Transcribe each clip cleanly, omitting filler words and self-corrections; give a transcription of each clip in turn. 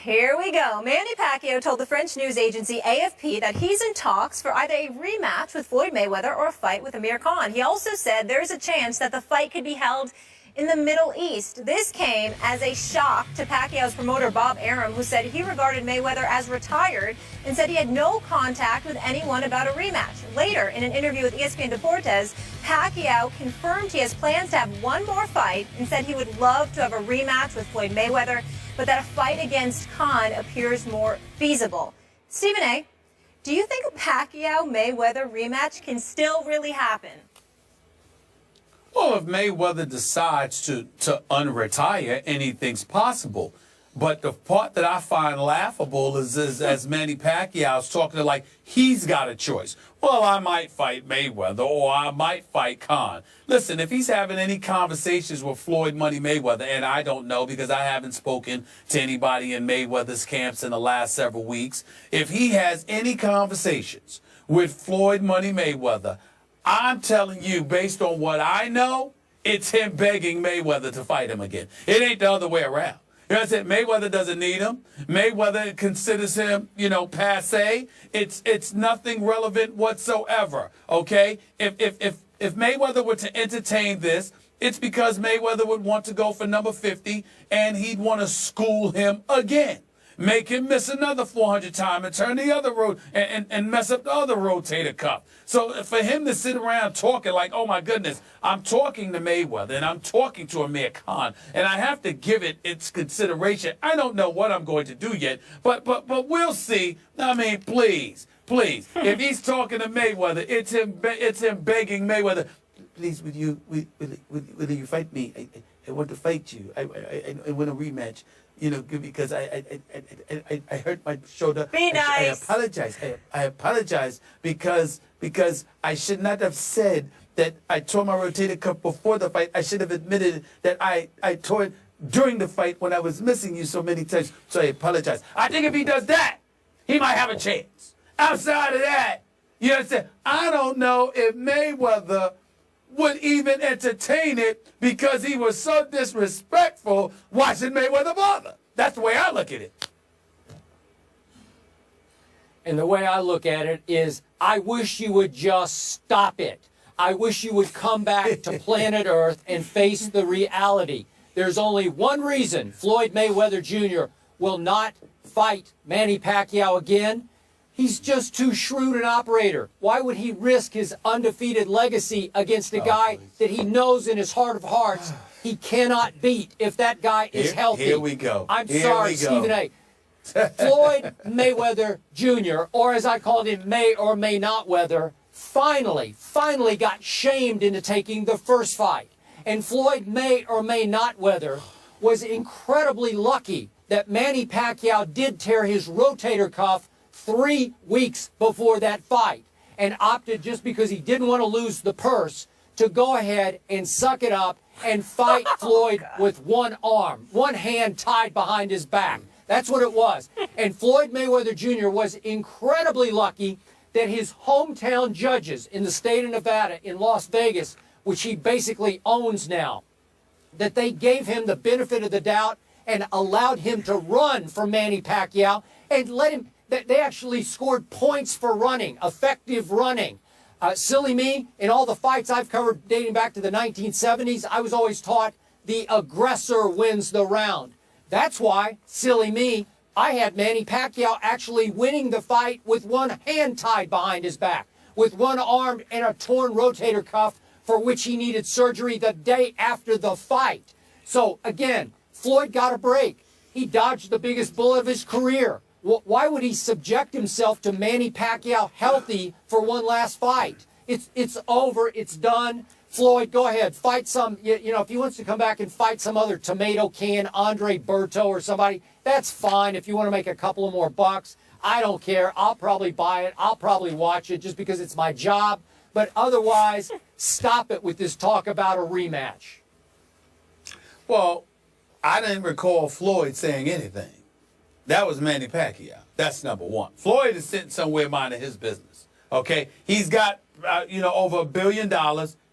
Here we go. Manny Pacquiao told the French news agency AFP that he's in talks for either a rematch with Floyd Mayweather or a fight with Amir Khan. He also said there's a chance that the fight could be held in the Middle East. This came as a shock to Pacquiao's promoter Bob Arum, who said he regarded Mayweather as retired and said he had no contact with anyone about a rematch. Later, in an interview with Espn Deportes, Pacquiao confirmed he has plans to have one more fight and said he would love to have a rematch with Floyd Mayweather, but that a fight against Khan appears more feasible. Stephen A., do you think a Pacquiao-Mayweather rematch can still really happen? Well, if Mayweather decides to unretire, anything's possible. But the part that I find laughable is as Manny Pacquiao's talking to like he's got a choice. Well, I might fight Mayweather or I might fight Khan. Listen, if he's having any conversations with Floyd Money Mayweather, and I don't know because I haven't spoken to anybody in Mayweather's camps in the last several weeks, if he has any conversations with Floyd Money Mayweather, I'm telling you, based on what I know, it's him begging Mayweather to fight him again. It ain't the other way around. You know what I'm saying? Mayweather doesn't need him. Mayweather considers him, passé. It's nothing relevant whatsoever. Okay? If Mayweather were to entertain this, it's because Mayweather would want to go for number 50 and he'd want to school him again. Make him miss another 400 times and turn the other road and mess up the other rotator cuff. So for him to sit around talking like, oh my goodness, I'm talking to Mayweather and I'm talking to Amir Khan and I have to give it its consideration. I don't know what I'm going to do yet, but we'll see. I mean, please, if he's talking to Mayweather, it's him begging Mayweather, please, will you fight me? I want to fight you. I want a rematch. Because I hurt my shoulder. Be nice. I apologize because I should not have said that I tore my rotator cuff before the fight. I should have admitted that I tore it during the fight when I was missing you so many times. So I apologize. I think if he does that, he might have a chance. Outside of that, you understand? I don't know if Mayweather would even entertain it because he was so disrespectful. Why should Mayweather bother? That's the way I look at it. And the way I look at it is, I wish you would just stop it. I wish you would come back to planet Earth and face the reality. There's only one reason Floyd Mayweather Jr. will not fight Manny Pacquiao again. He's just too shrewd an operator. Why would he risk his undefeated legacy against a guy that he knows in his heart of hearts he cannot beat if that guy is healthy? Here we go. I'm sorry, Stephen A. Floyd Mayweather Jr., or as I called him, May or May Not Weather, finally got shamed into taking the first fight. And Floyd May or May Not Weather was incredibly lucky that Manny Pacquiao did tear his rotator cuff 3 weeks before that fight and opted, just because he didn't want to lose the purse, to go ahead and suck it up and fight Floyd with one arm, one hand tied behind his back. That's what it was. And Floyd Mayweather Jr. was incredibly lucky that his hometown judges in the state of Nevada, in Las Vegas, which he basically owns now, that they gave him the benefit of the doubt and allowed him to run for Manny Pacquiao and let him. They actually scored points for running, effective running. Silly me, in all the fights I've covered dating back to the 1970s, I was always taught the aggressor wins the round. That's why, silly me, I had Manny Pacquiao actually winning the fight with one hand tied behind his back, with one arm and a torn rotator cuff for which he needed surgery the day after the fight. So, again, Floyd got a break. He dodged the biggest bullet of his career. Why would he subject himself to Manny Pacquiao healthy for one last fight? It's over. It's done. Floyd, go ahead. Fight some, if he wants to come back and fight some other tomato can, Andre Berto or somebody, that's fine. If you want to make a couple of more bucks, I don't care. I'll probably buy it. I'll probably watch it just because it's my job. But otherwise, stop it with this talk about a rematch. Well, I didn't recall Floyd saying anything. That was Manny Pacquiao. That's number one. Floyd is sitting somewhere minding his business. Okay? He's got, over $1 billion.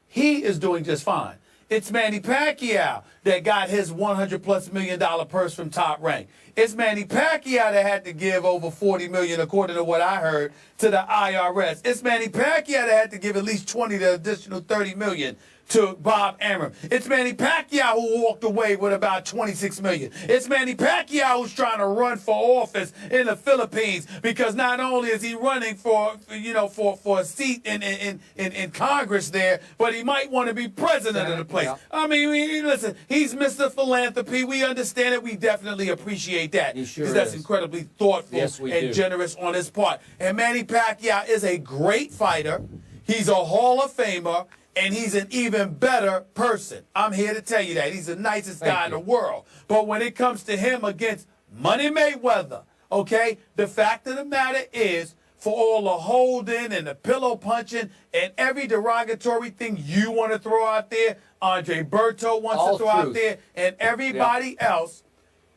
He is doing just fine. It's Manny Pacquiao. that got his $100+ million purse from Top Rank. It's Manny Pacquiao that had to give over $40 million, according to what I heard, to the IRS. It's Manny Pacquiao that had to give at least 20 to additional $30 million to Bob Arum. It's Manny Pacquiao who walked away with about $26 million. It's Manny Pacquiao who's trying to run for office in the Philippines, because not only is he running for a seat in Congress there, but he might want to be president of the place. Yeah. I mean, listen, he's Mr. Philanthropy. We understand it. We definitely appreciate that. He sure because that's is. incredibly thoughtful Yes, we and do. generous on his part. And Manny Pacquiao is a great fighter. He's a Hall of Famer. And he's an even better person. I'm here to tell you that. He's the nicest guy in the world. But when it comes to him against Money Mayweather, okay, the fact of the matter is, for all the holding and the pillow punching and every derogatory thing you want to throw out there, Andre Berto wants All to throw out truth. there, and everybody else,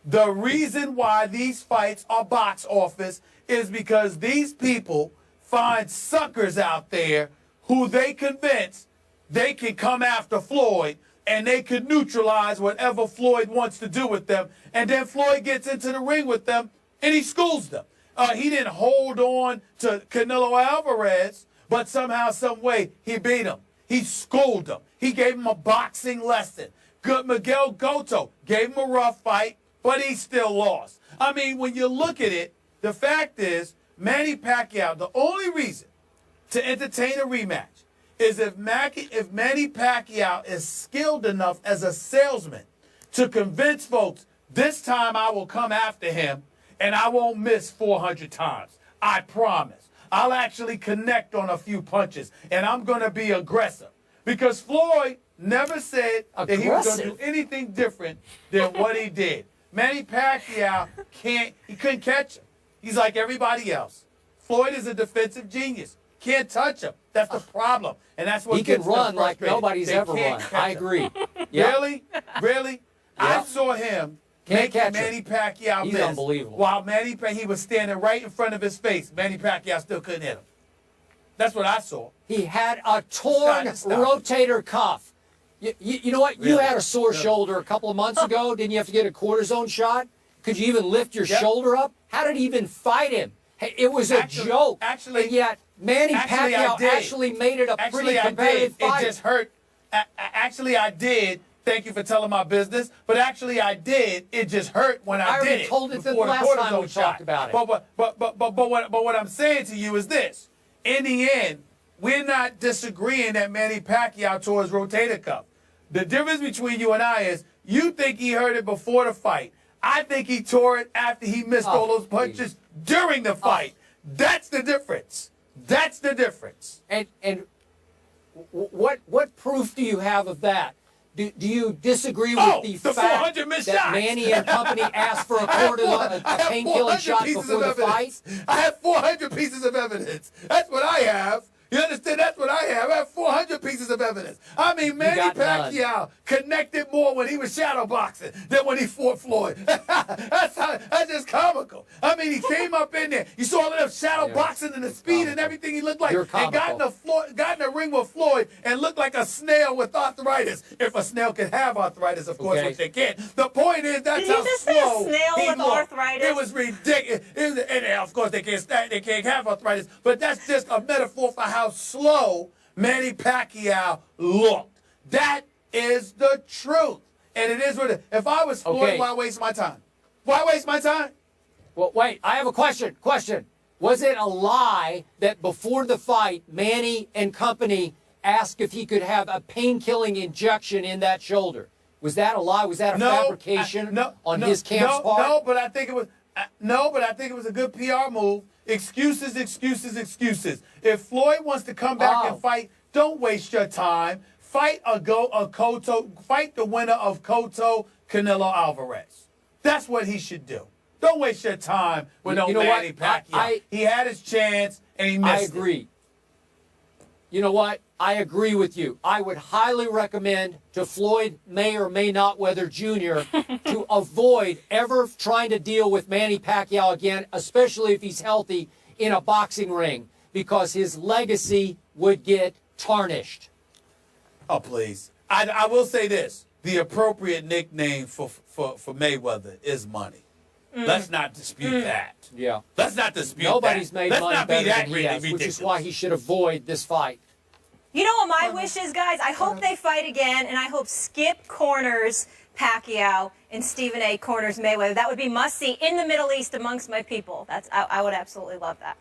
the reason why these fights are box office is because these people find suckers out there who they convince they can come after Floyd and they can neutralize whatever Floyd wants to do with them. And then Floyd gets into the ring with them and he schools them. He didn't hold on to Canelo Alvarez, but somehow, some way, he beat him. He schooled him. He gave him a boxing lesson. Good Miguel Cotto gave him a rough fight, but he still lost. I mean, when you look at it, the fact is, Manny Pacquiao, the only reason to entertain a rematch is if Manny Pacquiao is skilled enough as a salesman to convince folks, this time I will come after him and I won't miss 400 times. I promise. I'll actually connect on a few punches and I'm going to be aggressive. Because Floyd never said that he was going to do anything different than what he did. Manny Pacquiao he couldn't catch him. He's like everybody else. Floyd is a defensive genius. Can't touch him. That's the problem. And that's what He can gets them run like frustrated. nobody's They ever can't run. catch I him. agree. Yep. Really? Really? I saw him make catch him. Manny Pacquiao He's miss. unbelievable. While he was standing right in front of his face. Manny Pacquiao still couldn't hit him. That's what I saw. He had a torn rotator cuff. You know what? You Really? had a sore shoulder a couple of months ago. Didn't you have to get a cortisone shot? Could you even lift your shoulder up? How did he even fight him? Hey, it was a joke. Actually, and yet Manny Pacquiao did. actually made it a pretty I competitive did. fight. It just hurt. Actually, I did. Thank you for telling my business. But actually, I did. It just hurt when I did it. told it the before last time we cortisone shot. talked about it. But what I'm saying to you is this. In the end, we're not disagreeing that Manny Pacquiao tore his rotator cuff. The difference between you and I is you think he hurt it before the fight. I think he tore it after he missed all those punches during the fight. That's the difference. That's the difference. And what proof do you have of that? Do you disagree with the fact 400 missed that shots. Manny and company asked for a painkilling shot before the fight? I have 400 pieces of evidence. That's what I have. You understand? That's what I have. I have 400 pieces of evidence. I mean, Manny Pacquiao connected more when he was shadow boxing than when he fought Floyd. That's just comical. I mean, he came up in there. You saw all of them shadow boxing and the speed and everything he looked like. And got in the ring with Floyd and looked like a snail with arthritis. If a snail can have arthritis, of course, which they can't. The point is, that's how slow say a snail with arthritis? It was ridiculous. And of course, they can't have arthritis. But that's just a metaphor for how slow Manny Pacquiao looked. That is the truth. And it is what it is. If I was Floyd, why waste my time? Why waste my time? Well, wait, I have a question. Was it a lie that before the fight, Manny and company asked if he could have a pain-killing injection in that shoulder? Was that a lie? Was that a fabrication on his camp's part? No, but I think it was. But I think it was a good PR move. Excuses. If Floyd wants to come back and fight, don't waste your time. Fight Fight the winner of Canelo Alvarez. That's what he should do. Don't waste your time with Manny Pacquiao. He had his chance and he missed it. I agree. You know what? I agree with you. I would highly recommend to Floyd Mayweather Jr. to avoid ever trying to deal with Manny Pacquiao again, especially if he's healthy in a boxing ring, because his legacy would get tarnished. Oh, please. I will say this. the appropriate nickname for Mayweather is Money. Let's not dispute that. Yeah. Let's not dispute Nobody's that. made Let's money not be better that than he has, which ridiculous. is why he should avoid this fight. You know what my wish is, guys? I hope they fight again, and I hope Skip corners Pacquiao and Stephen A. corners Mayweather. That would be must-see in the Middle East amongst my people. I would absolutely love that.